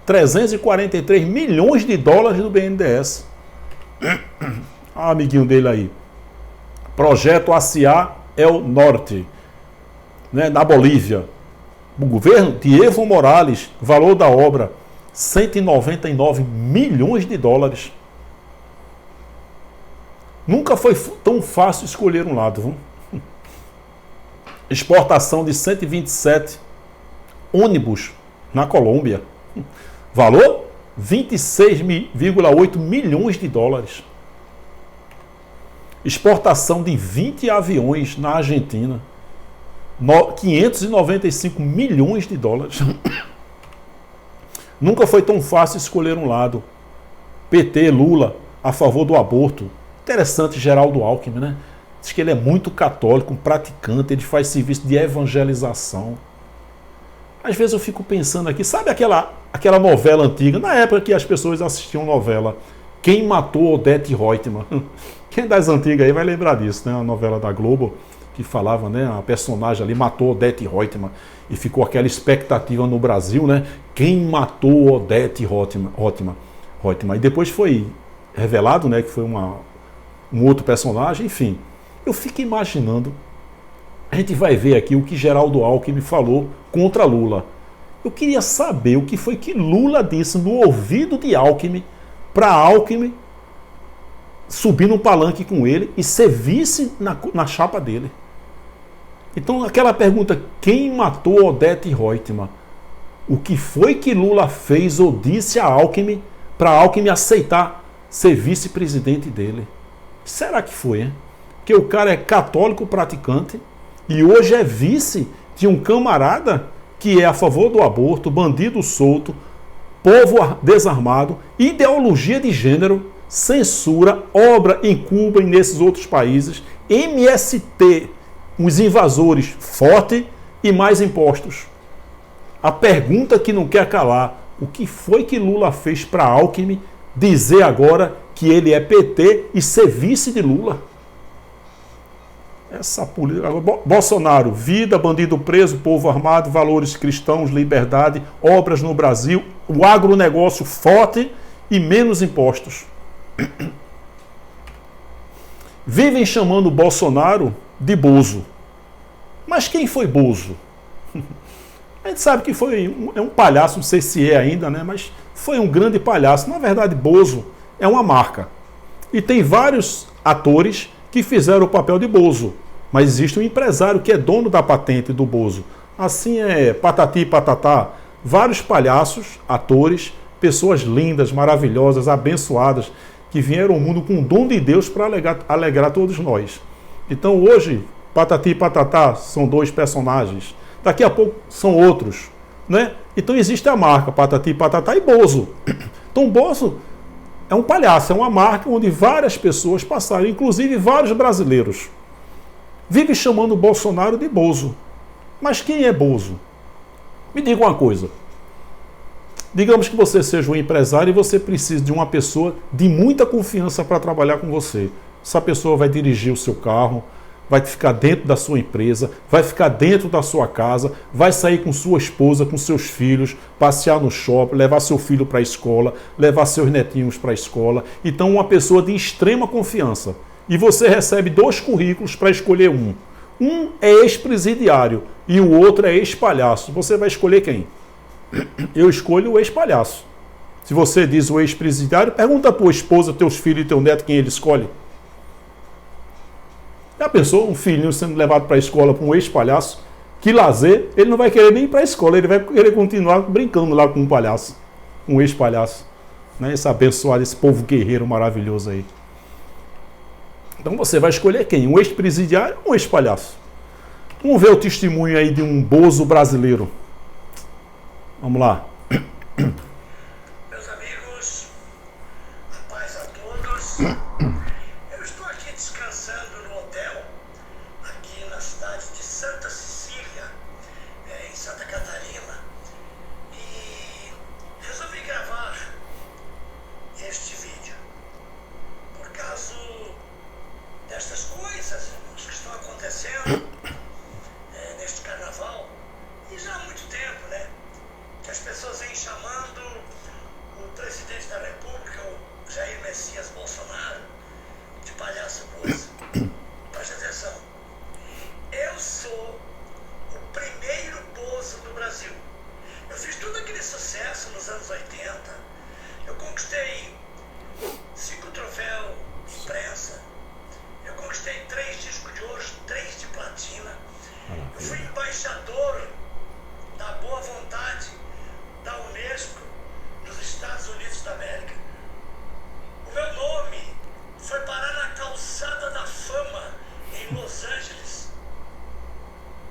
343 milhões de dólares do BNDES. Amiguinho dele aí. Projeto ACA El Norte, né, na Bolívia. O governo de Evo Morales, valor da obra 199 milhões de dólares. Nunca foi tão fácil escolher um lado. Viu? Exportação de 127 ônibus na Colômbia. Valor 26,8 milhões de dólares. Exportação de 20 aviões na Argentina. 595 milhões de dólares. Nunca foi tão fácil escolher um lado. PT, Lula, a favor do aborto. Interessante, Geraldo Alckmin, né? Diz que ele é muito católico, um praticante, ele faz serviço de evangelização. Às vezes eu fico pensando aqui, sabe aquela novela antiga, na época que as pessoas assistiam novela, Quem Matou Odete Reutemann? Quem das antigas aí vai lembrar disso, né? A novela da Globo, que falava, né? A personagem ali matou Odete Reutemann. E ficou aquela expectativa no Brasil, né? Quem matou Odete Reutemann? E depois foi revelado, né? Que foi um outro personagem, enfim. Eu fico imaginando, a gente vai ver aqui o que Geraldo Alckmin falou contra Lula. Eu queria saber o que foi que Lula disse no ouvido de Alckmin, para Alckmin subir no palanque com ele e ser vice na chapa dele. Então, aquela pergunta, quem matou Odete Reutemann? O que foi que Lula fez ou disse a Alckmin para Alckmin aceitar ser vice-presidente dele? Será que foi, hein? Porque o cara é católico praticante e hoje é vice de um camarada que é a favor do aborto, bandido solto, povo desarmado, ideologia de gênero, censura, obra em Cuba e nesses outros países, MST, os invasores, forte e mais impostos. A pergunta que não quer calar, o que foi que Lula fez para Alckmin dizer agora que ele é PT e ser vice de Lula? Essa política. Bolsonaro, vida, bandido preso, povo armado, valores cristãos, liberdade, obras no Brasil, o agronegócio forte e menos impostos. Vivem chamando Bolsonaro de Bozo. Mas quem foi Bozo? A gente sabe que foi um palhaço, não sei se é ainda, né? Mas foi um grande palhaço. Na verdade, Bozo é uma marca. E tem vários atores que fizeram o papel de Bozo. Mas existe um empresário que é dono da patente do Bozo. Assim é Patati e Patatá. Vários palhaços, atores, pessoas lindas, maravilhosas, abençoadas, que vieram ao mundo com o dom de Deus para alegrar todos nós. Então hoje, Patati e Patatá são dois personagens. Daqui a pouco são outros, né? Então existe a marca Patati, Patatá e Bozo. Então Bozo é um palhaço, é uma marca onde várias pessoas passaram, inclusive vários brasileiros. Vive chamando Bolsonaro de Bozo. Mas quem é Bozo? Me diga uma coisa. Digamos que você seja um empresário e você precisa de uma pessoa de muita confiança para trabalhar com você. Essa pessoa vai dirigir o seu carro, vai ficar dentro da sua empresa, vai ficar dentro da sua casa, vai sair com sua esposa, com seus filhos, passear no shopping, levar seu filho para a escola, levar seus netinhos para a escola. Então, uma pessoa de extrema confiança. E você recebe 2 currículos para escolher um. Um é ex-presidiário e o outro é ex-palhaço. Você vai escolher quem? Eu escolho o ex-palhaço. Se você diz o ex-presidiário, pergunta a tua esposa, teus filhos e teu neto quem ele escolhe. Já pensou um filhinho sendo levado para a escola por um ex-palhaço? Que lazer, ele não vai querer nem ir para a escola, ele vai querer continuar brincando lá com um palhaço, um ex-palhaço. Né? Esse abençoado, esse povo guerreiro maravilhoso aí. Então você vai escolher quem? Um ex-presidiário ou um ex-palhaço? Vamos ver o testemunho aí de um bozo brasileiro. Vamos lá. Meus amigos, a paz a todos. Eu estou aqui descansando no hotel, aqui na cidade de Santa Cecília, em Santa Catarina, e resolvi gravar este vídeo por causa destas coisas, irmãos, que estão acontecendo neste carnaval, e já há muito tempo, né? Que as pessoas vêm chamando o presidente da República, o Jair Messias Bolsonaro, de palhaço bozo. Preste atenção. Eu sou o primeiro bozo do Brasil. Eu fiz todo aquele sucesso nos anos 80. Eu conquistei 5 troféus de imprensa. Eu conquistei 3 discos de ouro, 3 de platina. Eu fui embaixador da boa vontade da Unesco nos Estados Unidos da América. O meu nome foi parar na calçada da fama em Los Angeles,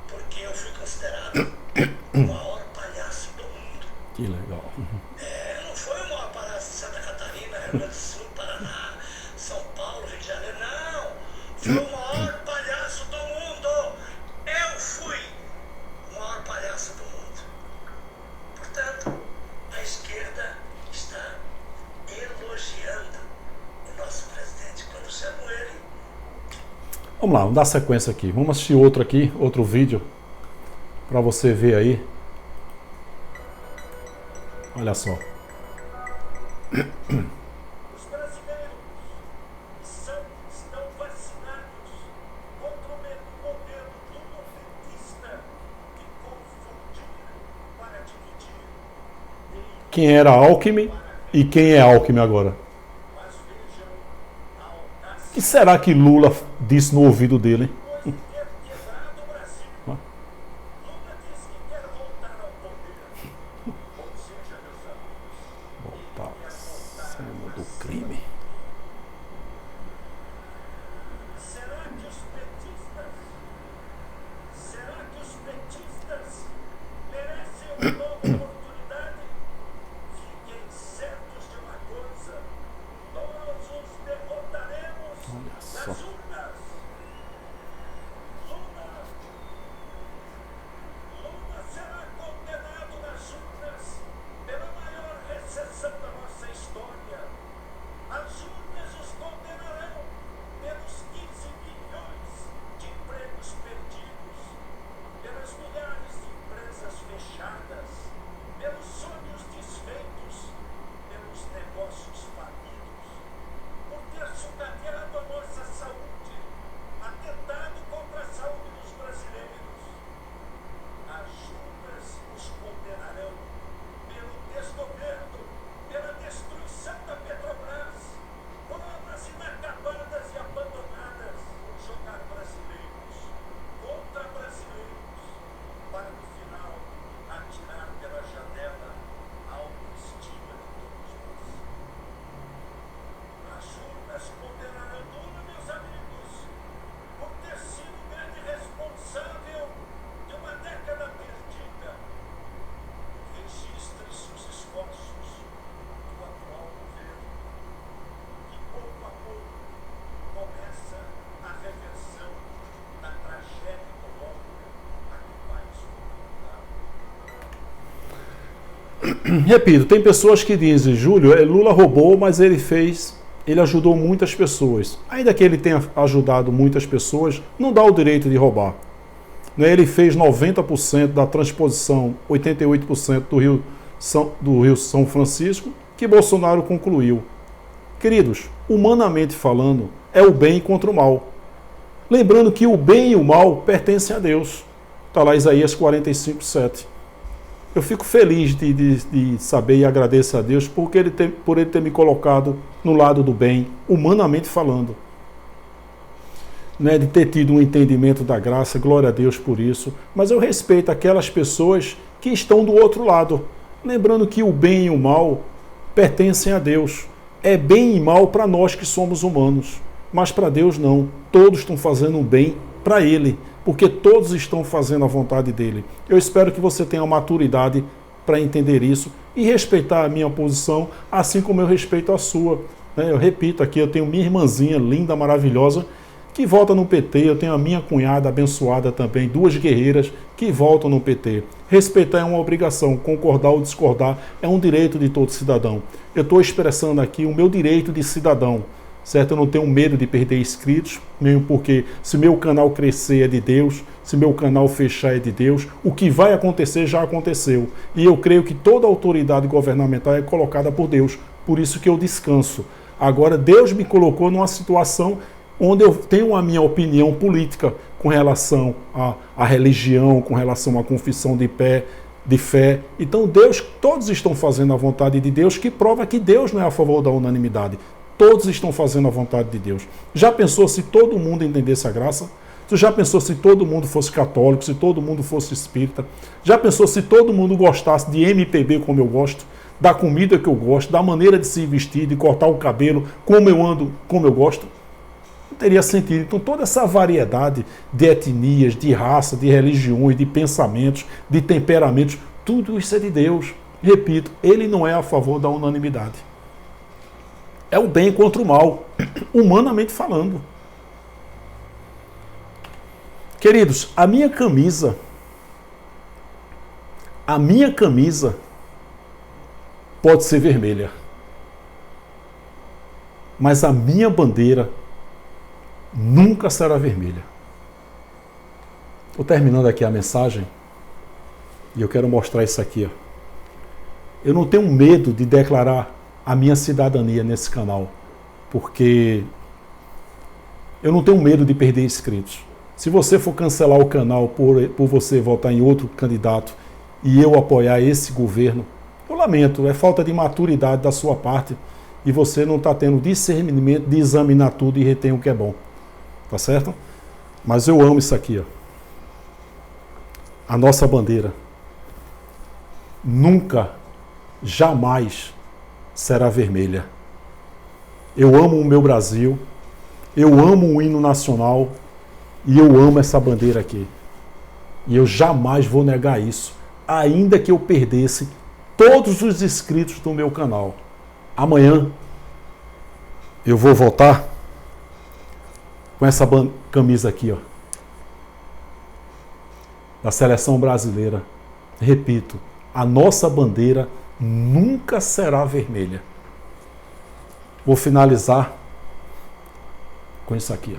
porque eu fui considerado o maior palhaço do mundo. Que legal. Não foi o maior palhaço de Santa Catarina, Rio Grande do Sul, Paraná, São Paulo, Rio de Janeiro, não. Foi o maior palhaço do mundo. Eu fui o maior palhaço do mundo. Portanto, a esquerda está elogiando o nosso presidente. Quando chamo ele... Vamos lá, vamos dar sequência aqui. Vamos assistir outro aqui, outro vídeo, para você ver aí. Olha só. Os brasileiros estão vacinados contra o modelo lulofetista de confundir para dividir. Quem era Alckmin e quem é Alckmin agora? Mas vejam a O que audácia será que Lula disse no ouvido dele, hein? de ter quebrado o Brasil. Lula disse que quer voltar ao poder. Ou seja, meus amigos, Voltar ele quer voltar à cena ao do Brasil. crime. Será que os petistas merecem uma nova oportunidade? Fiquem certos de uma coisa: nós os derrotaremos Olha só. nas urnas. Lula será condenado nas urnas pela maior recessão da nossa história. As urnas os condenarão pelos 15 milhões de empregos perdidos, pelas milhares de empresas fechadas, pelos sonhos desfeitos, pelos negócios falidos, por ter sucateado a nossa saúde, atentado contra a saúde dos brasileiros. As urnas os condenarão pelo desgoverno, pela destruição da Petrobras, por obras inacabadas e abandonadas, por jogar brasileiros contra brasileiros, para no final atirar pela janela a autoestima de todos nós. As urnas condenarão Lula, meus amigos, por ter sido o grande responsável de uma década perdida. Registre-se os esforços do atual governo, que pouco a pouco começa a reversão da tragédia econômica a que o país foi condenado. Repito, tem pessoas que dizem, Júlio, Lula roubou, mas ele fez ele ajudou muitas pessoas. Ainda que ele tenha ajudado muitas pessoas, não dá o direito de roubar. Ele fez 90% da transposição, 88% do Rio São Francisco, que Bolsonaro concluiu. Queridos, humanamente falando, é o bem contra o mal. Lembrando que o bem e o mal pertencem a Deus. Está lá Isaías 45:7. Eu fico feliz de saber e agradeço a Deus por ele ter me colocado no lado do bem, humanamente falando. De ter tido um entendimento da graça, glória a Deus por isso. Mas eu respeito aquelas pessoas que estão do outro lado. Lembrando que o bem e o mal pertencem a Deus. É bem e mal para nós que somos humanos. Mas para Deus não. Todos estão fazendo um bem para Ele. Porque todos estão fazendo a vontade dEle. Eu espero que você tenha maturidade para entender isso e respeitar a minha posição, assim como eu respeito a sua. Eu repito aqui, eu tenho minha irmãzinha linda, maravilhosa, que vota no PT. Eu tenho a minha cunhada abençoada também, 2 guerreiras que votam no PT. Respeitar é uma obrigação, concordar ou discordar é um direito de todo cidadão. Eu estou expressando aqui o meu direito de cidadão. Certo? Eu não tenho medo de perder inscritos, mesmo porque se meu canal crescer é de Deus, se meu canal fechar é de Deus, o que vai acontecer já aconteceu. E eu creio que toda autoridade governamental é colocada por Deus, por isso que eu descanso. Agora, Deus me colocou numa situação onde eu tenho a minha opinião política com relação à religião, com relação à confissão de fé. Então, todos estão fazendo a vontade de Deus, que prova que Deus não é a favor da unanimidade. Todos estão fazendo a vontade de Deus. Já pensou se todo mundo entendesse a graça? Você já pensou se todo mundo fosse católico, se todo mundo fosse espírita? Já pensou se todo mundo gostasse de MPB como eu gosto, da comida que eu gosto, da maneira de se vestir, de cortar o cabelo, como eu ando, como eu gosto? Não teria sentido. Então toda essa variedade de etnias, de raça, de religiões, de pensamentos, de temperamentos, tudo isso é de Deus. Repito, Ele não é a favor da unanimidade. É o bem contra o mal, humanamente falando. Queridos, a minha camisa pode ser vermelha, mas a minha bandeira nunca será vermelha. Estou terminando aqui a mensagem e eu quero mostrar isso aqui. Eu não tenho medo de declarar a minha cidadania nesse canal, porque eu não tenho medo de perder inscritos. Se você for cancelar o canal por você votar em outro candidato e eu apoiar esse governo, eu lamento, é falta de maturidade da sua parte e você não está tendo discernimento de examinar tudo e reter o que é bom. Tá certo? Mas eu amo isso aqui. A nossa bandeira nunca, jamais será vermelha. Eu amo o meu Brasil, eu amo o hino nacional e eu amo essa bandeira aqui. E eu jamais vou negar isso, ainda que eu perdesse todos os inscritos do meu canal. Amanhã eu vou votar com essa camisa aqui, da seleção brasileira. Repito, a nossa bandeira nunca será vermelha. Vou finalizar com isso aqui.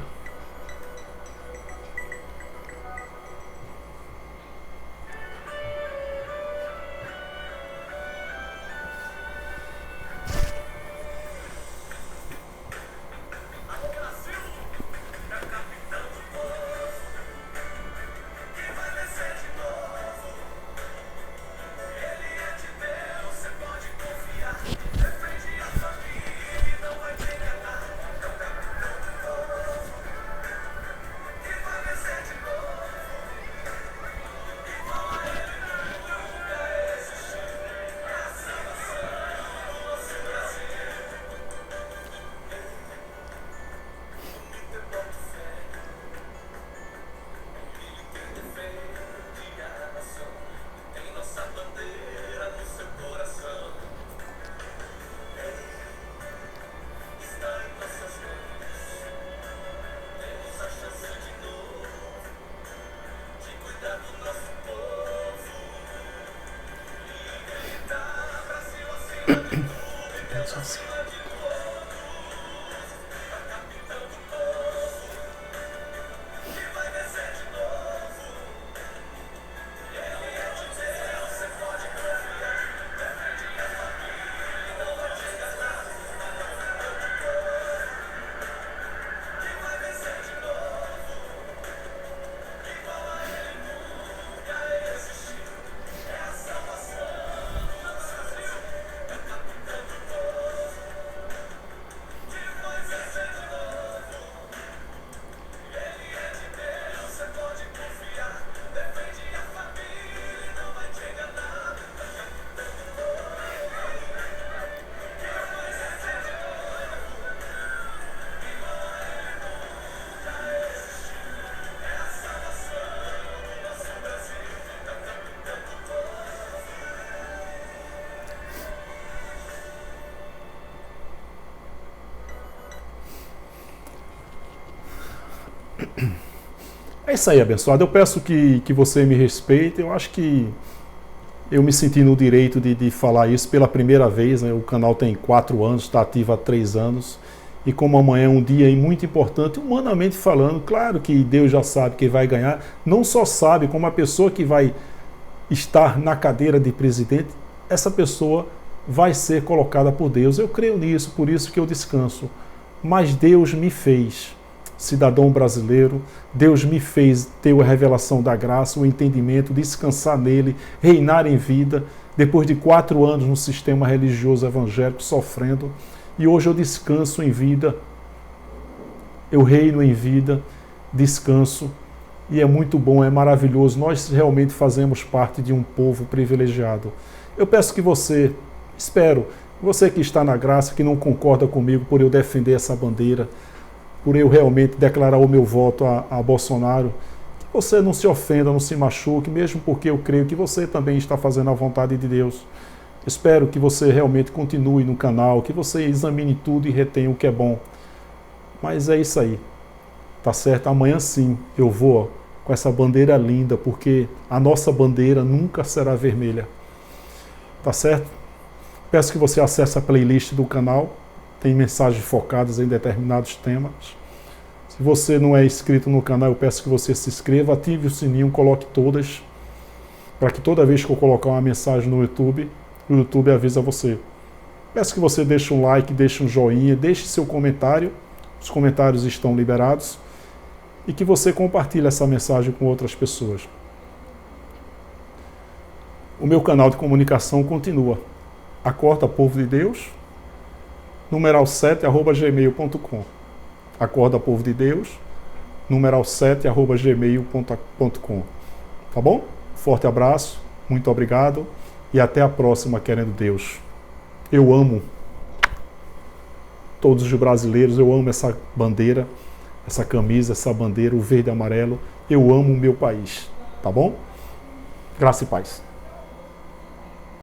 É isso aí, abençoado. Eu peço que você me respeite. Eu acho que eu me senti no direito de falar isso pela primeira vez, né? O canal tem 4 anos, está ativo há 3 anos. E como amanhã é um dia muito importante, humanamente falando, claro que Deus já sabe quem vai ganhar. Não só sabe, como a pessoa que vai estar na cadeira de presidente, essa pessoa vai ser colocada por Deus. Eu creio nisso, por isso que eu descanso. Mas Deus me fez cidadão brasileiro, Deus me fez ter a revelação da graça, o entendimento, descansar nele, reinar em vida, depois de 4 anos no sistema religioso evangélico, sofrendo, e hoje eu descanso em vida, eu reino em vida, descanso, e é muito bom, é maravilhoso, nós realmente fazemos parte de um povo privilegiado. Eu peço que você, espero, você que está na graça, que não concorda comigo por eu defender essa bandeira, por eu realmente declarar o meu voto a Bolsonaro, que você não se ofenda, não se machuque, mesmo porque eu creio que você também está fazendo a vontade de Deus. Espero que você realmente continue no canal, que você examine tudo e retenha o que é bom. Mas é isso aí, tá certo? Amanhã sim eu vou com essa bandeira linda, porque a nossa bandeira nunca será vermelha. Tá certo? Peço que você acesse a playlist do canal, tem mensagens focadas em determinados temas. Se você não é inscrito no canal, eu peço que você se inscreva, ative o sininho, coloque todas, para que toda vez que eu colocar uma mensagem no YouTube, o YouTube avisa você. Peço que você deixe um like, deixe um joinha, deixe seu comentário, os comentários estão liberados, e que você compartilhe essa mensagem com outras pessoas. O meu canal de comunicação continua. Acorda Povo de Deus, numeral 7@gmail.com. Acorda Povo de Deus, numeral 7@gmail.com. Tá bom? Forte abraço, muito obrigado e até a próxima, querendo Deus. Eu amo todos os brasileiros, eu amo essa bandeira, essa camisa, essa bandeira, o verde e amarelo. Eu amo o meu país, tá bom? Graça e paz.